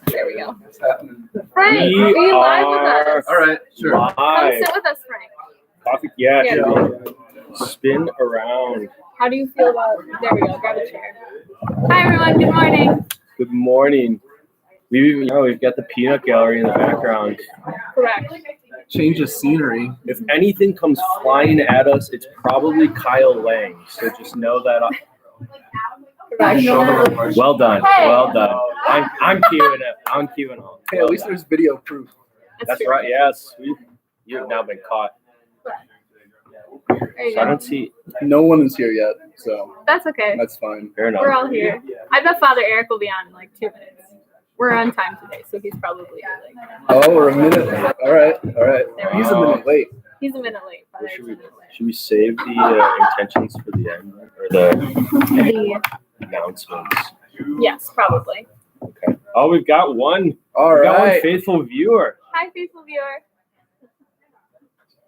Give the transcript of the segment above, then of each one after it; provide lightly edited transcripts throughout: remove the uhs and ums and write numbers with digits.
There we go. Frank, are you live with us? All right, sure. Come sit with us, Frank. Coffee, yeah. Here. Spin around. How do you feel about? There we go. Grab a chair. Hi everyone. Good morning. Good morning. We've got the peanut gallery in the background. Correct. Change of scenery. If anything comes flying at us, it's probably Kyle Lang. So just know that. Correct. Well done. Hey. Well done. I'm queuing it. I'm queuing all. Hey, at least there's video proof. That's true. right. Yes. You've now been caught. There you So I go. don't see. No one is here yet, so That's okay. that's fine. Fair enough. We're all here. I bet Father Eric will be on in like 2 minutes. We're on time today, so he's probably late. Oh, we're a minute late. All right. He's a minute late. He's a minute late. Father Should Eric's a minute late. we save the intentions for the end or the The- announcements? Yes, probably. Okay. Oh, we've got one. All We've got one right. faithful viewer. Hi, faithful viewer.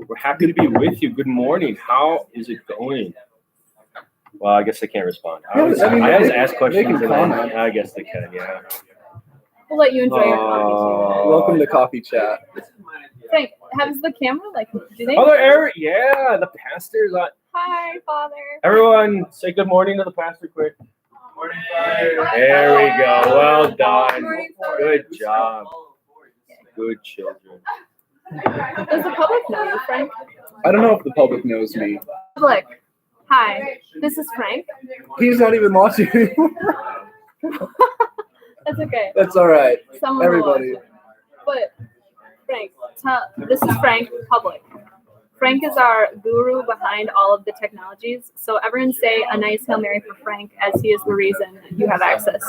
We're happy to be with you. Good morning. How is it going? Well, I guess they can't respond. I always ask questions. They can And then, comment. I guess they can. Yeah. We'll let you enjoy your coffee Welcome to Coffee Chat. too. Frank, has the camera do they? Father Eric. Yeah, the pastor's on. Hi, Father. Everyone, say good morning to the pastor quick. Morning, Father. There we go. Well done. Morning, Father. Good job. Good children. Does the public know you, Frank? I don't know if the public knows me. Public. Hi, this is Frank. He's not even watching anymore. That's okay. That's all right. Someone Everybody. will watch it. But Frank, this is Frank, public. Frank is our guru behind all of the technologies. So everyone say a nice Hail Mary for Frank, as he is the reason you have access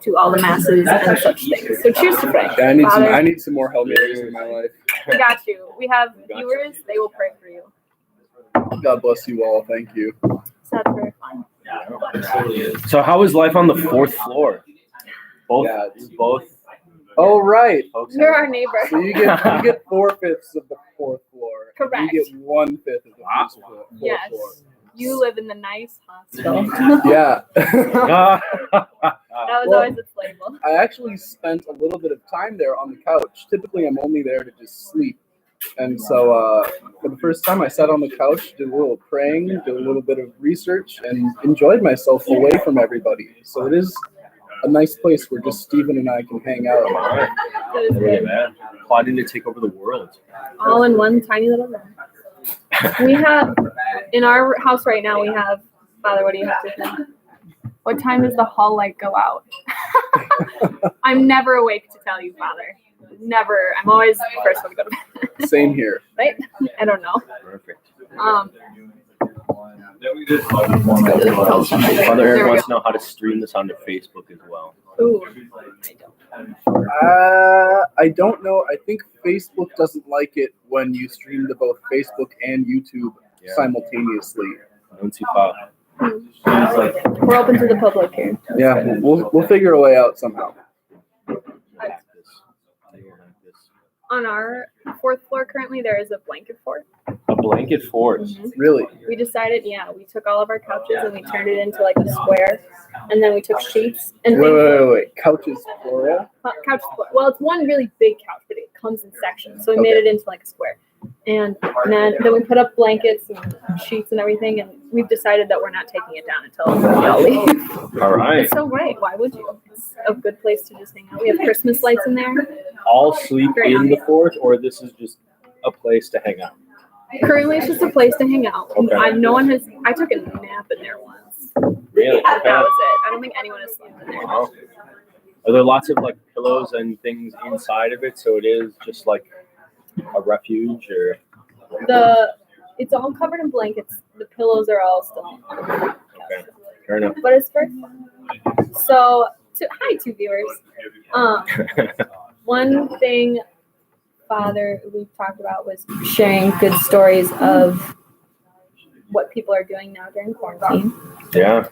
to all the masses and such things. So cheers to Frank. Yeah, Father, I need some more Hail Marys in my life. we got you. We have viewers. They will pray for you. God bless you all. Thank you. So that's very fun. So, how is life on the fourth floor? Both. Yeah, Both. Oh, right. Folks. You're our neighbor. So you get 4/5 of the fourth floor. and Correct. You get 1/5 of the fourth floor. Yes. You live in the nice hostel. Yeah. That was always its label. I actually spent a little bit of time there on the couch. Typically, I'm only there to just sleep. And so for the first time, I sat on the couch, did a little praying, did a little bit of research, and enjoyed myself away from everybody. So it is a nice place where just Stephen and I can hang out. It was Look at good. that. Plotting to take over the world. All in one tiny little room. We have, in our house right now, we have, Father, what do you have to think? What time does the hall light go out? I'm never awake to tell you, Father. Never. I'm always the first one to go to bed. Same here. Right? I don't know. Perfect. Father There Eric we wants to know how to stream this onto Facebook as well. Ooh. I don't know. I think Facebook doesn't like it when you stream to both Facebook and YouTube simultaneously. Don't see pop. We're open to the public here. Yeah, we'll figure a way out somehow. On our fourth floor currently, there is a blanket fort. A blanket fort. Really? We decided, we took all of our couches and we turned it into like a square. And then we took sheets and Wait. Couches plural? couch. Well, it's one really big couch, but it comes in sections. So we made it into like a square. And then we put up blankets and sheets and everything. And we've decided that we're not taking it down until we all leave. All right. It's so great. Why would you? It's a good place to just hang out. We have Christmas lights in there. All sleep in the fort, or this is just a place to hang out? Currently, it's just a place to hang out. Okay. I took a nap in there once. Really? That was it. I don't think anyone has slept in there. Wow. Are there lots of like pillows and things inside of it, so it is just like a refuge, or? It's all covered in blankets. The pillows are all still. Okay, fair enough. But it's for. So, hi, two viewers. One thing, Father, we talked about was sharing good stories of what people are doing now during quarantine. Yeah.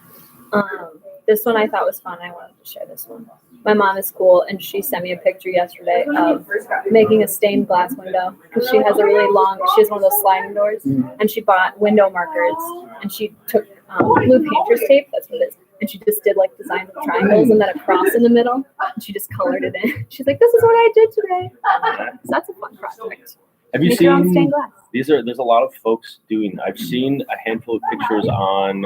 This one I thought was fun. I wanted to share this one. My mom is cool, and she sent me a picture yesterday of making a stained glass window because she has a really long. She has one of those sliding doors, and she bought window markers, and she took blue painter's tape. That's what it is. and she just did like designs of triangles and then a cross in the middle, and she just colored it in. She's like, "This is what I did today." So that's a fun project. Have you Make your own seen stained glass. there's a lot of folks doing. I've seen a handful of pictures on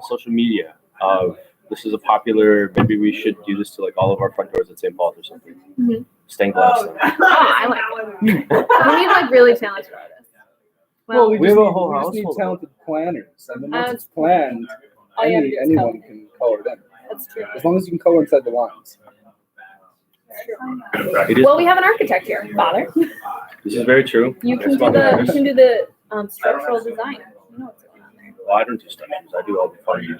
social media of this is a popular, maybe we should do this to like all of our front doors at St. Paul's or something. Mhm. Stained glass. Oh, I like it. We need like really talented artists. Well, we we just have a need, whole we just need household. talented planners, and then once it's That's- planned, all you have to do is anyone color. can color it in. That's true. As long as you can color inside the lines. It is. Well, we have an architect here, Father. This is very true. You can That's do why the structural design. You know what's going on there. Well, I don't do structures. I do all the fun.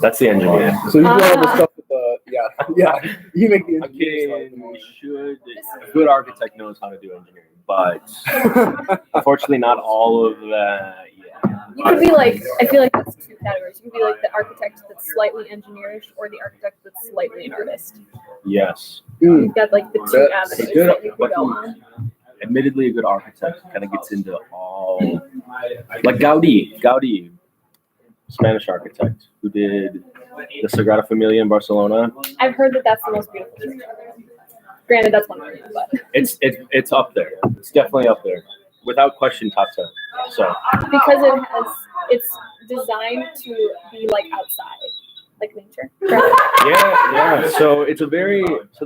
That's the engineer. So you do all the Ah. stuff with the yeah. You make the I'm engineering kidding. We stuff. should. A good architect knows how to do engineering, but unfortunately, not all of that. Yeah. You could be like, I feel like that's two categories. You could be like the architect that's slightly engineerish, or the architect that's slightly an artist. Yes. Mm. You've got like the two That's avenues good, that you could but go on. admittedly, a good architect kind of gets into all, like Gaudi, Spanish architect who did the Sagrada Familia in Barcelona. I've heard that that's the most beautiful church ever. Granted, that's one opinion, but It's up there. It's definitely up there, without question, top 10. So because it's designed to be like outside, like nature. yeah. So so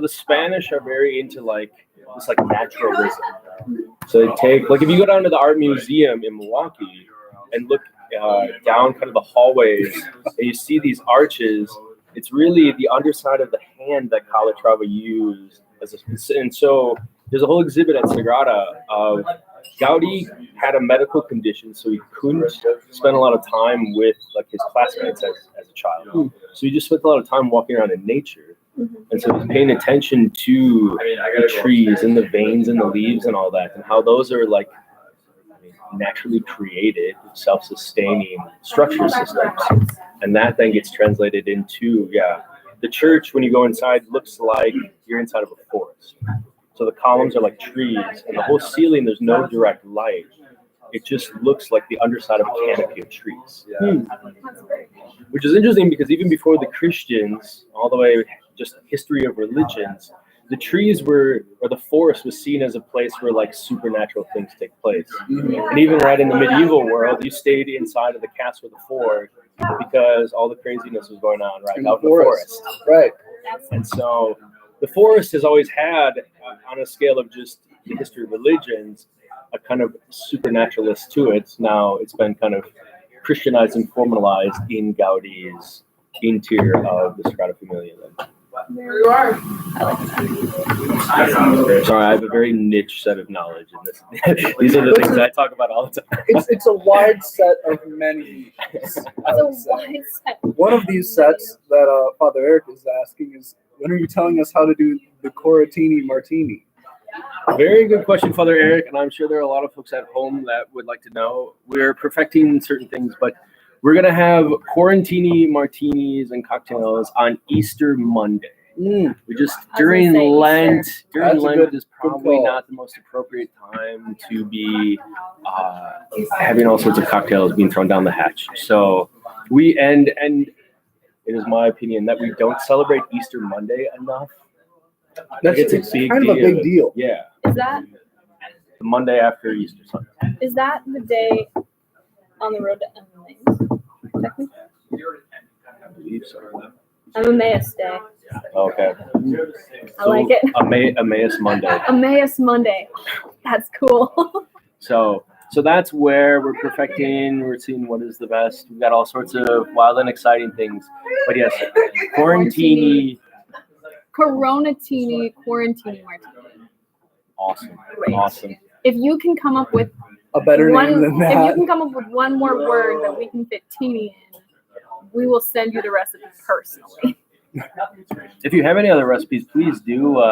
the Spanish are very into like this like naturalism. So they take like if you go down to the art museum in Milwaukee and look down kind of the hallways and you see these arches, it's really the underside of the hand that Calatrava used and so there's a whole exhibit at Sagrada of Gaudi had a medical condition, so he couldn't spend a lot of time with like his classmates as a child. So he just spent a lot of time walking around in nature. And so he's paying attention to the trees and the veins and the leaves and all that, and how those are like naturally created, self-sustaining structure systems. And that then gets translated into, the church, when you go inside, looks like you're inside of a forest. So the columns are like trees, and the whole ceiling, there's no direct light. It just looks like the underside of a canopy of trees. Which is interesting because even before the Christians, all the way just history of religions, the trees or the forest was seen as a place where like supernatural things take place. And even right in the medieval world, you stayed inside of the castle or the fort because all the craziness was going on right out in the forest. Right. And so the forest has always had, on a scale of just the history of religions, a kind of supernaturalist to it. Now it's been kind of Christianized and formalized in Gaudi's interior of the Sagrada Familia. There you are. Sorry, I have a very niche set of knowledge in this. These are the things that I talk about all the time. It's a wide set of many. It's a wide set. One of these sets that Father Eric is asking is, when are you telling us how to do the Coratini Martini? Very good question, Father Eric, and I'm sure there are a lot of folks at home that would like to know. We're perfecting certain things, but we're going to have Quarantini martinis and cocktails on Easter Monday. We just, during say Lent, That's a Lent good is probably call. not the most appropriate time to be having all sorts of cocktails being thrown down the hatch. So and it is my opinion that we don't celebrate Easter Monday enough. It's kind of a big deal. Yeah, Is that the Monday after Easter Sunday. the day on the road to Emmaus? Technically, I believe so. Emmaus Day. Okay. I like it. Emmaus Monday. Emmaus Monday. That's cool. So that's where we're perfecting. We're seeing what is the best. We've got all sorts of wild and exciting things. But yes, Quarantini. Coronatini Quarantini Martini. Awesome. Great. Awesome. If you can come up with A better one, name than if you that. can come up with one more word that we can fit teeny in, we will send you the recipe personally. If you have any other recipes, please do.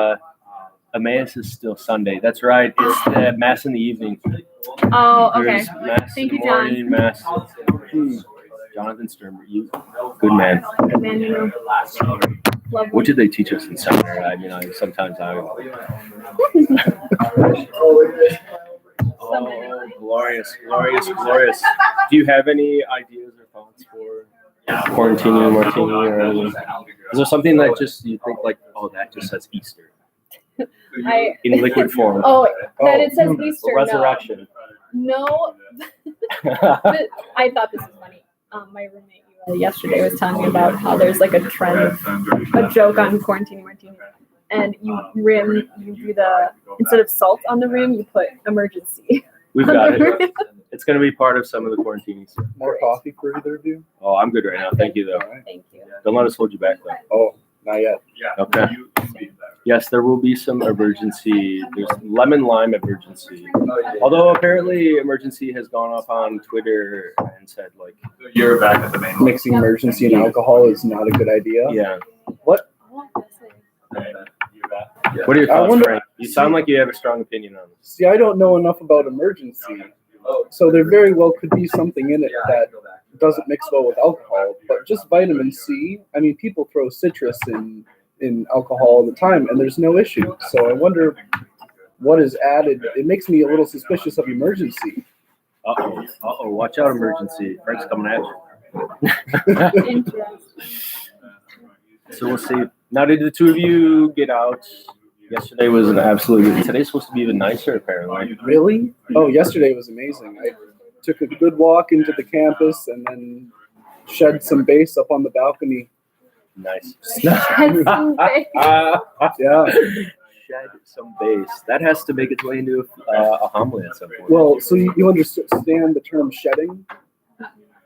Emmaus is still Sunday. That's right. It's the Mass in the evening. Oh, okay. There's Mass Thank in you, the John. morning, Mass. Jonathan Sturmer, you good man. Man, you know, love What did they teach us in seminary? I mean, sometimes I. Oh, glorious, glorious, glorious. Do you have any ideas or thoughts for Quarantini martini or anything? Is there something that just you think like, oh, that just says Easter in liquid form? That it says Easter. Resurrection. No. I thought this was funny. My roommate yesterday was telling me about how there's like a trend of a joke on quarantini martini, and you do instead of salt on the rim, you put emergency. We've got it. It's going to be part of some of the quarantinis. More coffee for either of you? Oh, I'm good right now. Thank you, though. Thank you. Don't let us hold you back, though. Oh, not yet. Okay. Yes, there will be some emergency. There's lemon lime emergency. Although apparently emergency has gone up on Twitter and said like You're back at the main Mixing emergency and alcohol is not a good idea. yeah. What? What are your I thoughts, wonder- Frank? You sound like you have a strong opinion on this. See, I don't know enough about emergency. So there very well could be something in it that doesn't mix well with alcohol. But just vitamin C, I mean, people throw citrus in alcohol all the time, and there's no issue. So I wonder what is added. It makes me a little suspicious of emergency. Uh-oh. Watch out, emergency. Frank's coming at you. Interesting. So we'll see. Now, did the two of you get out? Yesterday was an absolute. Today's supposed to be even nicer, apparently. Really? Oh, yesterday was amazing. I took a good walk into the campus and then shed some base up on the balcony. Nice. Yeah. Shed some base. That has to make its way into a homily at some point. Well, so you understand the term shedding?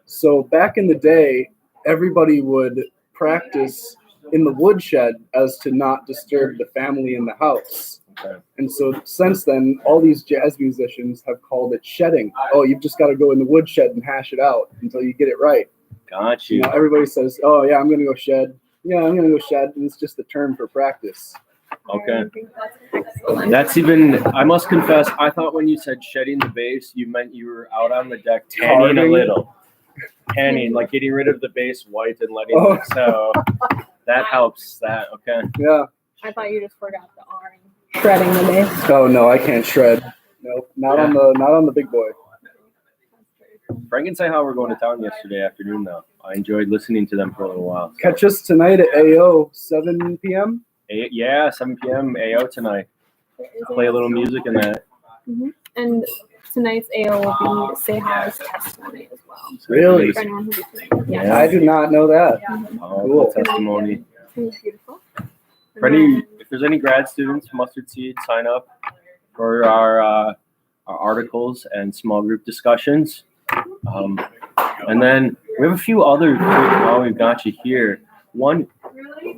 So back in the day, everybody would practice in the woodshed as to not disturb the family in the house. Okay. And so since then, all these jazz musicians have called it shedding. Oh, you've just got to go in the woodshed and hash it out until you get it right. Got You you. know, everybody says, oh, yeah, I'm going to go shed. Yeah, I'm going to go shed. And it's just the term for practice. Okay. That's even, I must confess, I thought when you said shedding the base, you meant you were out on the deck tanning a little. Tanning, like getting rid of the base white and letting it so. That helps. That, okay. Yeah. I thought you just forgot the R in shredding the base. Oh, no, I can't shred. Nope, not on the big boy. Frank and how we're going to town yesterday afternoon, though. I enjoyed listening to them for a little while. Catch us tonight at AO, 7 p.m. 7 p.m. AO tonight. Play a little music in that. Mm-hmm. And tonight's AO will be Seha's testimony as well. Really? For anyone who's Yeah. I do not know that. Cool testimony. It's beautiful. For any, if there's any grad students, Mustard Seed, sign up for our articles and small group discussions. And then we have a few other quick, while we've got you here. One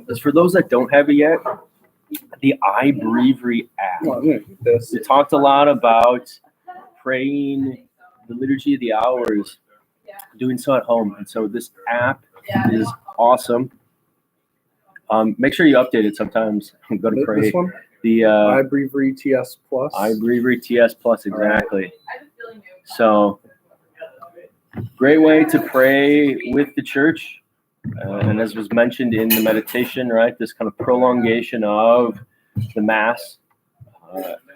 is for those that don't have it yet, the iBreviary app. Oh, I'm gonna eat this. We talked a lot about praying the Liturgy of the Hours, doing so at home. And so this app is awesome. Make sure you update it sometimes. I'm going to pray. This one? The iBreviary TS Plus. iBreviary TS Plus, exactly. So, great way to pray with the church. And as was mentioned in the meditation, right, this kind of prolongation of the Mass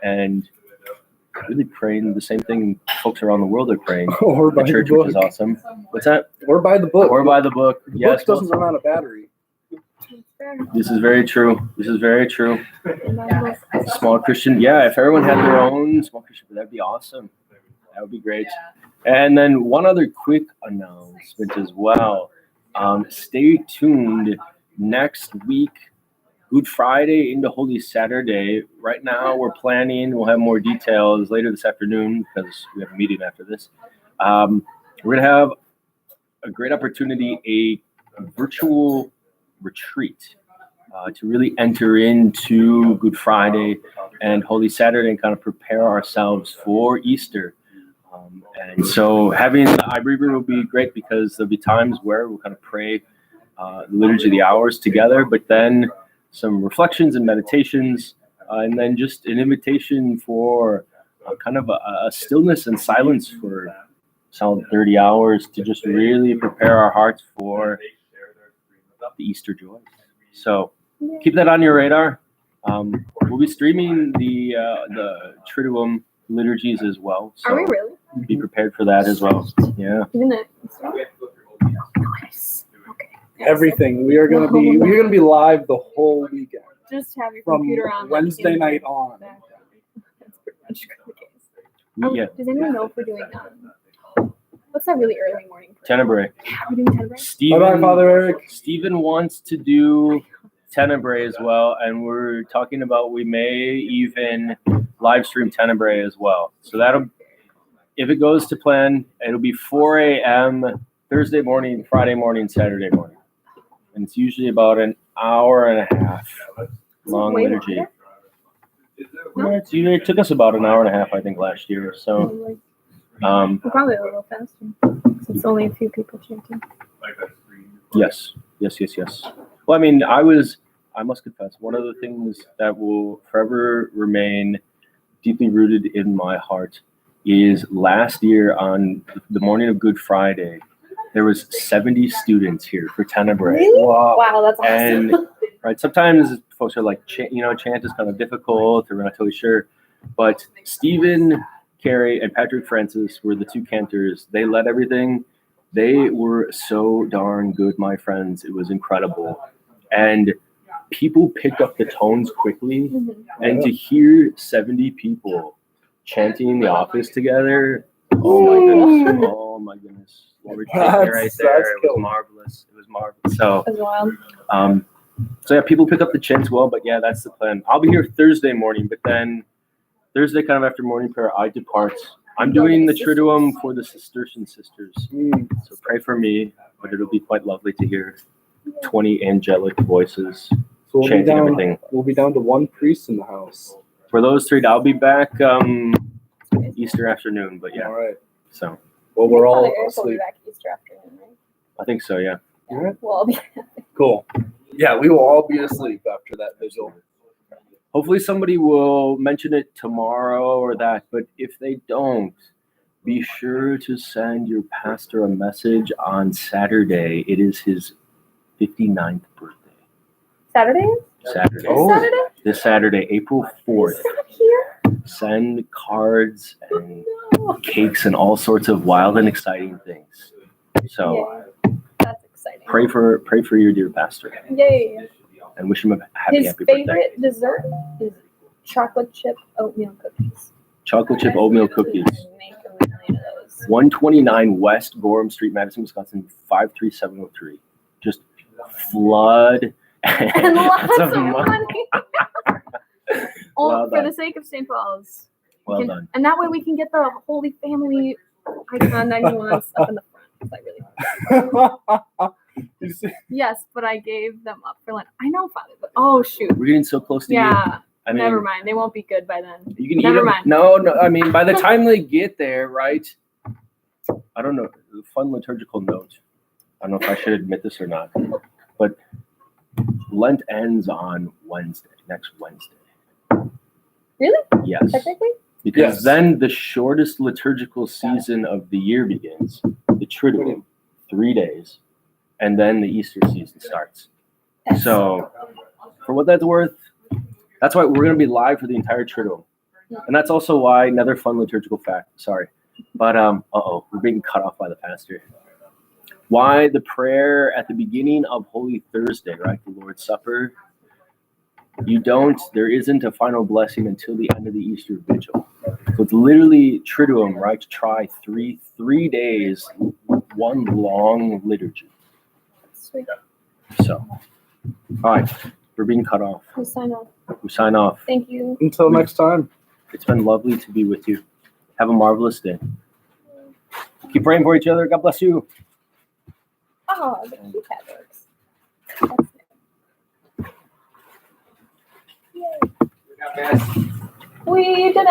and really praying the same thing folks around the world are praying. Or by The church, the book. which is awesome. What's that? Or by the book. Or by the book. The Yes. book doesn't run out of battery. This is very true. This is very true. Small Christian. Yeah, if everyone had their own small Christian, that'd be awesome. That would be great. And then one other quick announcement as well. Stay tuned next week, Good Friday into Holy Saturday. Right now we're planning, we'll have more details later this afternoon because we have a meeting after this. We're going to have a great opportunity, a virtual retreat to really enter into Good Friday and Holy Saturday and kind of prepare ourselves for Easter. And so having the iBreviary will be great because there'll be times where we'll kind of pray the Liturgy of the Hours together, but then some reflections and meditations, and then just an invitation for kind of a stillness and silence for solid 30 hours to just really prepare our hearts for the Easter joy. So keep that on your radar. We'll be streaming the Triduum liturgies as well. So Are we really? be prepared for that as well. Yeah. Even that. Nice. everything. We're gonna be live the whole weekend Just have your from computer on. Wednesday in night the on. background. That's pretty much the case. Yeah. Does anyone know if we're doing what's that really early morning prayer? Tenebrae. Yeah, we're doing Tenebrae. Bye-bye, Father Eric. Stephen wants to do Tenebrae as well, and we're talking about we may even live stream Tenebrae as well. So that'll, if it goes to plan, it'll be 4 a.m. Thursday morning, Friday morning, Saturday morning, and it's usually about an hour and a half long Way liturgy. longer? Yeah, it took us about an hour and a half, I think, last year. So, We're probably a little faster. Since it's only a few people chanting. yes. Well, I mean, I must confess, one of the things that will forever remain deeply rooted in my heart is last year on the morning of Good Friday, there was 70 students here for Tenebrae. Really? Wow. Wow, that's awesome. And right, sometimes folks are like, chant is kind of difficult, or we're not totally sure. But Stephen, Carrie, and Patrick Francis were the two cantors. They led everything. They were so darn good, my friends. It was incredible. And people picked up the tones quickly. And to hear 70 people chanting in the office together, oh my goodness. Lord, take me right there. It was marvelous. So, As well. so yeah, people pick up the chants well, but yeah, that's the plan. I'll be here Thursday morning, but then Thursday, kind of after morning prayer, I depart. I'm doing the Triduum for the sisters and sisters. So pray for me, but it'll be quite lovely to hear 20 angelic voices So chanting everything. We'll be down to one priest in the house. For those three, I'll be back Easter afternoon, but yeah, All right. so Well, we're all Eric will be asleep. back Easter afternoon, right? I think so, yeah. Well, I'll be. Cool. Yeah, we will all be asleep after that vigil. Hopefully somebody will mention it tomorrow or that, but if they don't, be sure to send your pastor a message on Saturday. It is his 59th birthday. Saturday? Saturday. Oh. Saturday? This Saturday, April 4th. Is that here? Send cards and cakes and all sorts of wild and exciting things. So Yay. That's exciting. pray for your dear pastor Yay. and wish him a happy His birthday. favorite dessert is chocolate chip oatmeal cookies. Chocolate chip oatmeal cookies. Make a million of those. 129 West Gorham Street, Madison, Wisconsin, 53703. Just flood And lots of money. money. Well For done. the sake of St. Paul's. Well done. And that way we can get the Holy Family Icon 91s up in the front. You see- Yes, but I gave them up for Lent. I know, Father, but oh shoot. We're getting so close to you. Yeah, I mean, never mind. They won't be good by then. You can Never eat them. mind. No. I mean, by the time they get there, right? I don't know. Fun liturgical note. I don't know if I should admit this or not, but Lent ends on Wednesday, next Wednesday. Really? Yes. Technically? Because Yes. then the shortest liturgical season of the year begins, the Triduum, 3 days, and then the Easter season starts. So, for what that's worth, that's why we're going to be live for the entire Triduum. And that's also why, another fun liturgical fact, sorry, but we're being cut off by the pastor. Why the prayer at the beginning of Holy Thursday, right, the Lord's Supper, there isn't a final blessing until the end of the Easter Vigil. So it's literally Triduum, right, to try three days, one long liturgy. Sweet. So, all right, we're being cut off. We sign off. We sign off. Thank you. Until next time. It's been lovely to be with you. Have a marvelous day. Keep praying for each other. God bless you. Oh, the keypad works. That's it. Yay. We did it.